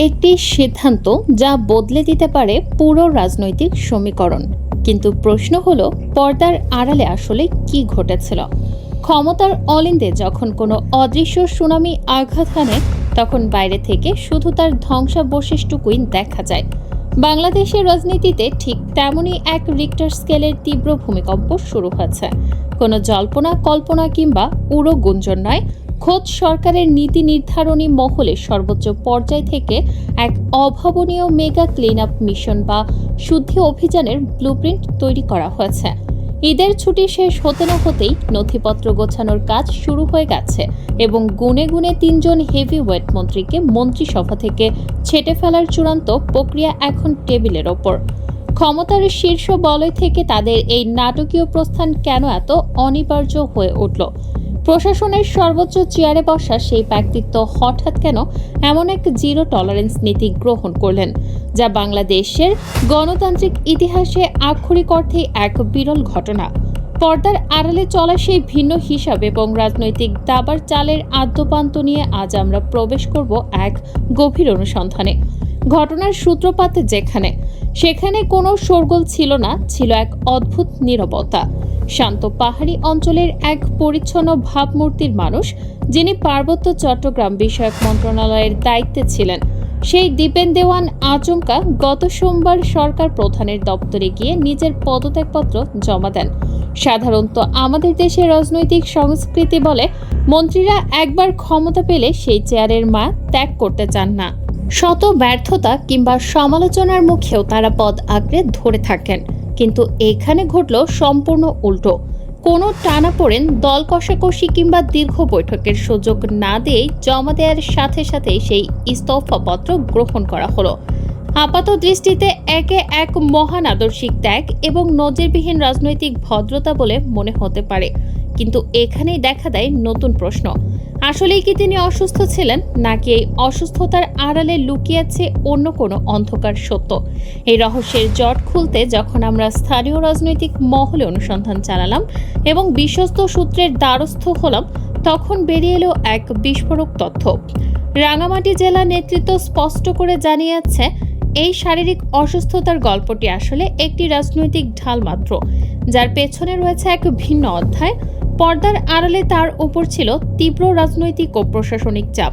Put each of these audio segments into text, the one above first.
একটি সিদ্ধান্ত যা বদলে দিতে পারে পুরো রাজনৈতিক সমীকরণ। কিন্তু প্রশ্ন হলো, পর্দার আড়ালে আসলে কি ঘটেছিল? ক্ষমতার অলিন্দে যখন কোনো অদৃশ্য সুনামি আঘাত হানে, তখন বাইরে থেকে শুধু তার ধ্বংসাবশেষটুকুই দেখা যায়। বাংলাদেশের রাজনীতিতে ঠিক তেমনই এক রিক্টার স্কেলের তীব্র ভূমিকম্প শুরু হয়েছে। কোনো জল্পনা কল্পনা কিংবা উড়ো গুঞ্জন নয়, খোদ সরকারের নীতি নির্ধারণী মহলের সর্বোচ্চ পর্যায় থেকে এক অভাবনীয় মেগা ক্লিন আপ মিশন বা শুদ্ধি অভিযানের ব্লুপ্রিন্ট তৈরি করা হয়েছে। ঈদের ছুটি শেষ হতে না হতেই নথিপত্র গোছানোর কাজ শুরু হয়ে গেছে এবং গুনে গুনে ৩ জন হেভিওয়েট মন্ত্রীকে মন্ত্রিসভা থেকে ছেঁটে ফেলার চূড়ান্ত প্রক্রিয়া এখন টেবিলের ওপর। ক্ষমতার শীর্ষ বলয় থেকে তাদের এই নাটকীয় প্রস্থান কেন এত অনিবার্য হয়ে উঠল? প্রশাসনের সর্বোচ্চ চেয়ারে বসা সেই ব্যক্তিত্ব হঠাৎ কেন এমন এক জিরো টলারেন্স নীতি গ্রহণ করলেন, যা বাংলাদেশের গণতান্ত্রিক ইতিহাসে আক্ষরিক অর্থে এক বিরল ঘটনা? পর্দার আড়ালে চলা সেই ভিন্ন হিসাব এবং রাজনৈতিক দাবার চালের আদ্যপান্ত নিয়ে আজ আমরা প্রবেশ করব এক গভীর অনুসন্ধানে। ঘটনার সূত্রপাত সেখানে কোনো শোরগোল ছিল না, ছিল এক অদ্ভুত নীরবতা। শান্ত পাহাড়ি অঞ্চলের এক পরিচ্ছন্ন ভাবমূর্তির মানুষ, যিনি পার্বত্য চট্টগ্রাম বিষয়ক মন্ত্রণালয়ের দায়িত্বে ছিলেন, সেই দীপেন দেওয়ান আচমকা গত সোমবার সরকার প্রধানের দপ্তরে গিয়ে নিজের পদত্যাগপত্র জমা দেন। সাধারণত আমাদের দেশের রাজনৈতিক সংস্কৃতি বলে, মন্ত্রীরা একবার ক্ষমতা পেলে সেই চেয়ারের মা ত্যাগ করতে চান না। শত ব্যর্থতা কিংবা সমালোচনার মুখেও তারা পদ আঁকড়ে ধরে থাকেন। কিন্তু এখানে ঘটল সম্পূর্ণ উল্টো। কোনো টানাপোড়েন, দল কষাকষি কিংবা দীর্ঘ বৈঠকের সুযোগ না দিয়েই জমা দেওয়ার সাথে সাথেই সেই ইস্তফাপত্র গ্রহণ করা হলো। আপাত দৃষ্টিতে একে এক মহান আদর্শিক ত্যাগ এবং নজিরবিহীন রাজনৈতিক ভদ্রতা বলে মনে হতে পারে, কিন্তু এখানেই দেখা দেয় নতুন প্রশ্ন। আসলেই কি তিনি অসুস্থ ছিলেন, নাকি এই অসুস্থতার আড়ালে লুকিয়ে আছে অন্য কোনো অন্ধকার সত্য? এই রহস্যের জট খুলতে যখন আমরা স্থানীয় রাজনৈতিক মহলে অনুসন্ধান চালালাম এবং বিশ্বস্ত সূত্রের দ্বারস্থ হলাম, তখন বেরিয়ে এলো এক বিস্ফোরক তথ্য। রাঙামাটি জেলা নেতৃত্ব স্পষ্ট করে জানিয়েছে, এই শারীরিক অসুস্থতার গল্পটি আসলে একটি রাজনৈতিক ঢাল মাত্র, যার পেছনে রয়েছে এক ভিন্ন অধ্যায়। পর্দার আড়ালে তার উপর ছিল তীব্র রাজনৈতিক ও প্রশাসনিক চাপ।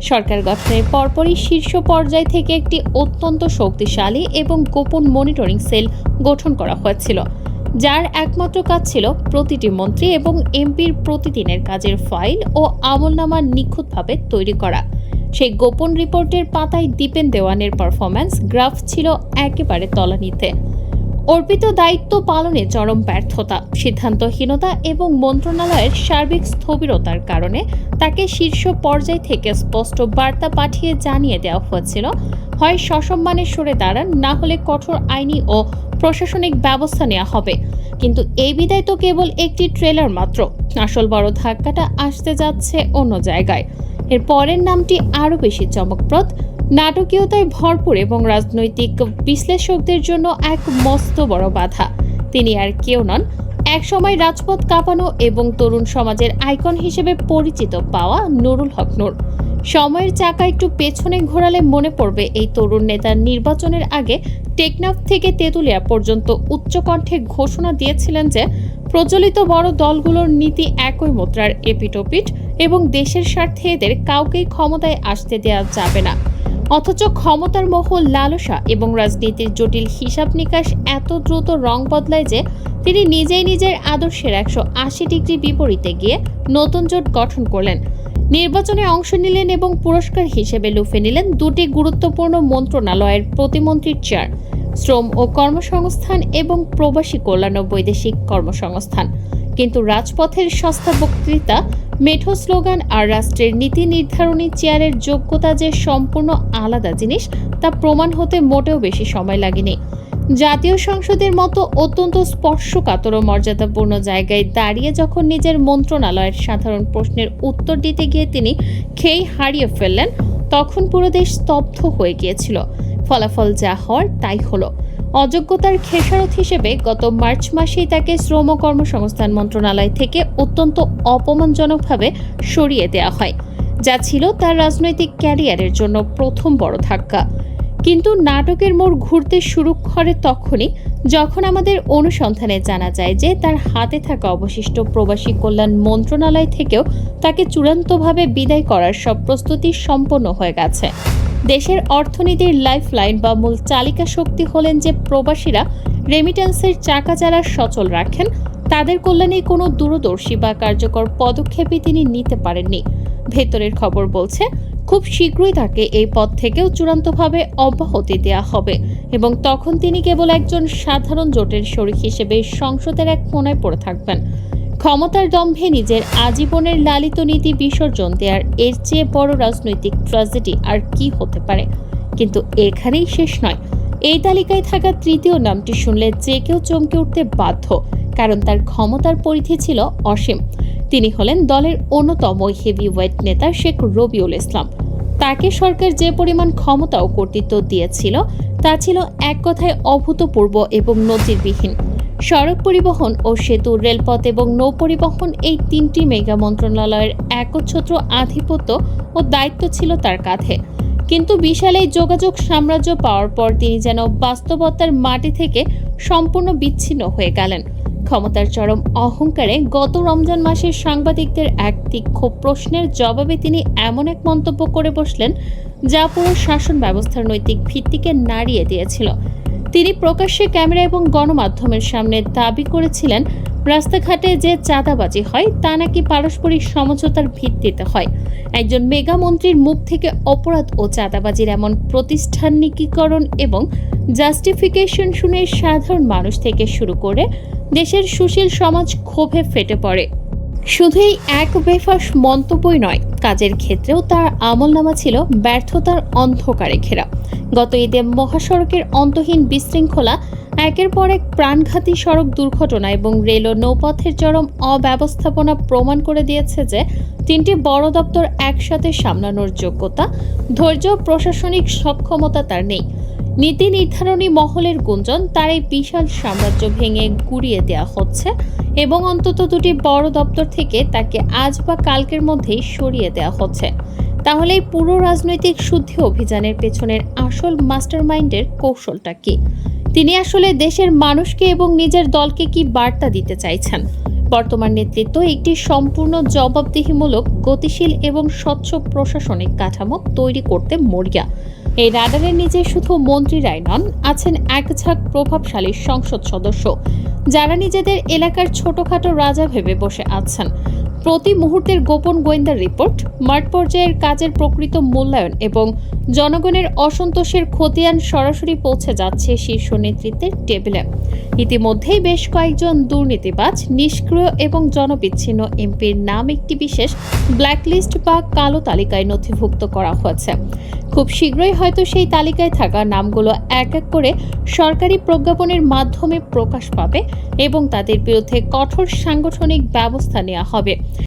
সরকার গঠনের পরপরই শীর্ষ পর্যায় থেকে একটি অত্যন্ত শক্তিশালী এবং গোপন মনিটরিং সেল গঠন করা হয়েছিল, যার একমাত্র কাজ ছিল প্রতিটি মন্ত্রী এবং এমপির প্রতিদিনের কাজের ফাইল ও আমলনামা নিখুঁতভাবে তৈরি করা। সেই গোপন রিপোর্টের পাতায় দীপেন দেওয়ানের পারফরম্যান্স গ্রাফ ছিল একেবারে তলানিতে। অর্পিত দায়িত্ব পালনে চরম ব্যর্থতা, সিদ্ধান্তহীনতা এবং মন্ত্রণালয়ের সার্বিক স্থবিরতার কারণে তাকে শীর্ষ পর্যায় থেকে স্পষ্ট বার্তা পাঠিয়ে জানিয়ে দেওয়া হয়েছিল, হয় সসম্মানে সরে দাঁড়ান, না হলে কঠোর আইনি ও প্রশাসনিক ব্যবস্থা নেওয়া হবে। কিন্তু এই বিদায় তো কেবল একটি ট্রেলার মাত্র। আসল বড় ধাক্কাটা আসতে যাচ্ছে অন্য জায়গায়। এর পরের নামটি আরও বেশি চমকপ্রদ, নাটকীয়তায় ভরপুর এবং রাজনৈতিক বিশ্লেষকদের জন্য এক মস্ত বড় বাধা। তিনি আর কেউ নন, একসময় রাজপথ কাঁপানো এবং তরুণ সমাজের আইকন হিসেবে পরিচিত পাওয়া নুরুল হক নূর। সময়ের চাকা একটু পেছনে ঘোরালে মনে পড়বে, এই তরুণ নেতার নির্বাচনের আগে টেকনাফ থেকে তেঁতুলিয়া পর্যন্ত উচ্চকণ্ঠে ঘোষণা দিয়েছিলেন যে প্রচলিত বড় দলগুলোর নীতি একই মুদ্রার এপিটোপিট এবং দেশের স্বার্থে এদের কাউকেই ক্ষমতায় আসতে দেওয়া যাবে না। অথচ ক্ষমতার মোহ, লালসা এবং রাজনীতির জটিল হিসাব নিকাশ এত দ্রুত রং বদলায় যে তিনি নিজেই নিজের আদর্শের 180 ডিগ্রি বিপরীতে গিয়ে নতুন জোট গঠন করলেন। নির্বাচনে অংশ নিলেন এবং পুরস্কার হিসেবে লুফে নিলেন দুটি গুরুত্বপূর্ণ মন্ত্রণালয়ের প্রতিমন্ত্রীর চেয়ার, শ্রম ও কর্মসংস্থান এবং প্রবাসী কল্যাণ ও বৈদেশিক কর্মসংস্থান। কিন্তু রাজপথের সস্তা বক্তৃতা, মেঠো স্লোগান আর রাষ্ট্রের নীতি নির্ধারণী চেয়ারের যোগ্যতা যে সম্পূর্ণ আলাদা জিনিস, তা প্রমাণ হতে মোটেও বেশি সময় লাগেনি। জাতীয় সংসদের মতো অত্যন্ত স্পর্শকাতর ও মর্যাদাপূর্ণ জায়গায় দাঁড়িয়ে যখন নিজের মন্ত্রণালয়ের সাধারণ প্রশ্নের উত্তর দিতে গিয়ে তিনি খেই হারিয়ে ফেললেন, তখন পুরো দেশ স্তব্ধ হয়ে গিয়েছিল। ফলাফল যা হওয়ার তাই হলো। অযোগ্যতার খেসারত হিসেবে গত মার্চ মাসেই তাকে শ্রম ও কর্মসংস্থান মন্ত্রণালয় থেকে অত্যন্ত অপমানজনকভাবে সরিয়ে দেওয়া হয়। যা ছিল তার রাজনৈতিক ক্যারিয়ারের জন্য প্রথম বড় ধাক্কা। কিন্তু নাটকের মোড় ঘুরতে শুরু করে তখনই, যখন আমাদের অনুসন্ধানে জানা যায় যে তার হাতে থাকা অবশিষ্ট প্রবাসী কল্যাণ মন্ত্রণালয় থেকেও তাকে চূড়ান্তভাবে বিদায় করার সব প্রস্তুতি সম্পন্ন হয়ে গেছে। দেশের অর্থনীতির লাইফলাইন বা মূল চালিকা শক্তি হলেন যে প্রবাসীরা রেমিটেন্সের চাকা যারা সচল রাখেন, তাদের কল্যাণে কোনো দূরদর্শী বা কার্যকর পদক্ষেপই তিনি নিতে পারেননি। ভেতরের খবর বলছে খুব শীঘ্রই তাকে এই পদ থেকেও চূড়ান্তভাবে অব্যাহতি দেওয়া হবে এবং তখন তিনি কেবল একজন সাধারণ জোটের শরিক হিসেবে সংসদের এক কোণায় পড়ে থাকবেন। ক্ষমতার দম্ভে নিজের আজীবনের লালিত নীতি বিসর্জন দেওয়ার এর চেয়ে বড় রাজনৈতিক ট্র্যাজেডি আর কি হতে পারে? কিন্তু এখানেই শেষ নয়। এই তালিকায় থাকা তৃতীয় নামটি শুনলে যে কেউ চমকে উঠতে বাধ্য, কারণ তার ক্ষমতার পরিধি ছিল অসীম। তিনি হলেন দলের অন্যতম হেভিওয়েট নেতা শেখ রবিউল ইসলাম। তাকে সরকার যে পরিমাণ ক্ষমতা ও কর্তৃত্ব দিয়েছিল তা ছিল এক কথায় অভূতপূর্ব এবং নজিরবিহীন। সড়ক পরিবহন ও সেতু, রেলপথ এবং নৌ পরিবহন, এই তিনটি মেগা মন্ত্রণালয়ের একচ্ছত্র আধিপত্য ও দায়িত্ব ছিল তার কাঁধে। কিন্তু বিশাল এই যোগাযোগ সাম্রাজ্য পাওয়ার পর তিনি যেন বাস্তবতার মাটি থেকে সম্পূর্ণ বিচ্ছিন্ন হয়ে গেলেন। ক্ষমতার চরম অহংকারে গত রমজান মাসে সাংবাদিকদের এক তীক্ষ্ণ প্রশ্নের জবাবে তিনি এমন এক মন্তব্য করে বসলেন যা পুরো শাসন ব্যবস্থার নৈতিক ভিত্তিকে নাড়িয়ে দিয়েছিল। তিনি প্রকাশ্যে ক্যামেরা এবং গণমাধ্যমের সামনে দাবি করেছিলেন রাস্তাঘাটে যে চাঁদাবাজি হয় তা নাকি পারস্পরিক সমঝোতার ভিত্তিতে হয়। একজন মেগা মন্ত্রীর মুখ থেকে অপরাধ ও চাঁদাবাজির এমন প্রতিষ্ঠানিকীকরণ এবং জাস্টিফিকেশন শুনে সাধারণ মানুষ থেকে শুরু করে দেশের সুশীল সমাজ ক্ষোভে ফেটে পড়ে। শুধু এই এক বেফাঁস মন্তব্যই নয়, কাজের ক্ষেত্রেও তার আমলনামা ছিল ব্যর্থতার অন্ধকারে ঘেরা। গত ঈদে মহাসড়কের অন্তহীন বিশৃঙ্খলা, একের পর এক প্রাণঘাতী সড়ক দুর্ঘটনা এবং রেল ও নৌপথের চরম অব্যবস্থাপনা প্রমাণ করে দিয়েছে যে তিনটি বড় দপ্তর একসাথে সামলানোর যোগ্যতা, ধৈর্য, প্রশাসনিক সক্ষমতা তার নেই। নীতি নির্ধারণী মহলের গুঞ্জন তার এই বিশাল সাম্রাজ্য ভেঙে গুড়িয়ে দেওয়া হচ্ছে এবং অন্তত দুটি বড় দপ্তর থেকে তাকে আজ বা কালকের মধ্যেই সরিয়ে দেওয়া হচ্ছে। তাহলে এই পুরো রাজনৈতিক শুদ্ধি অভিযানের পেছনের আসল মাস্টারমাইন্ডের কৌশলটা কি? তিনি আসলে দেশের মানুষকে এবং নিজের দলকে কি বার্তা দিতে চাইছেন? বর্তমান নেতৃত্ব একটি সম্পূর্ণ জবাবদিহিমূলক, গতিশীল এবং স্বচ্ছ প্রশাসনিক কাঠামো তৈরি করতে মরিয়া। এই রাডারের নিচে শুধু মন্ত্রীরাই নন, আছেন এক ঝাঁক প্রভাবশালী সংসদ সদস্য যারা নিজেদের এলাকার ছোটখাটো রাজা ভেবে বসে আছেন। প্রতি মুহূর্তের গোপন গোয়েন্দা রিপোর্ট, মাঠ পর্যায়ের কাজের প্রকৃত মূল্যায়ন এবং জনগণের অসন্তোষের খতিয়ান সরাসরি পৌঁছে যাচ্ছে শীর্ষ নেতৃত্বের টেবিলে। ইতিমধ্যেই বেশ কয়েকজন দুর্নীতিবাজ, নিষ্ক্রিয় এবং জনবিচ্ছিন্ন এমপির নাম একটি বিশেষ ব্ল্যাকলিস্ট বা কালো তালিকায় নথিভুক্ত করা হয়েছে। খুব শীঘ্রই হয়তো সেই তালিকায় থাকা নামগুলো এক এক করে সরকারি প্রজ্ঞাপনের মাধ্যমে প্রকাশ পাবে এবং তাদের বিরুদ্ধে কঠোর সাংগঠনিক ব্যবস্থা নেওয়া হবে।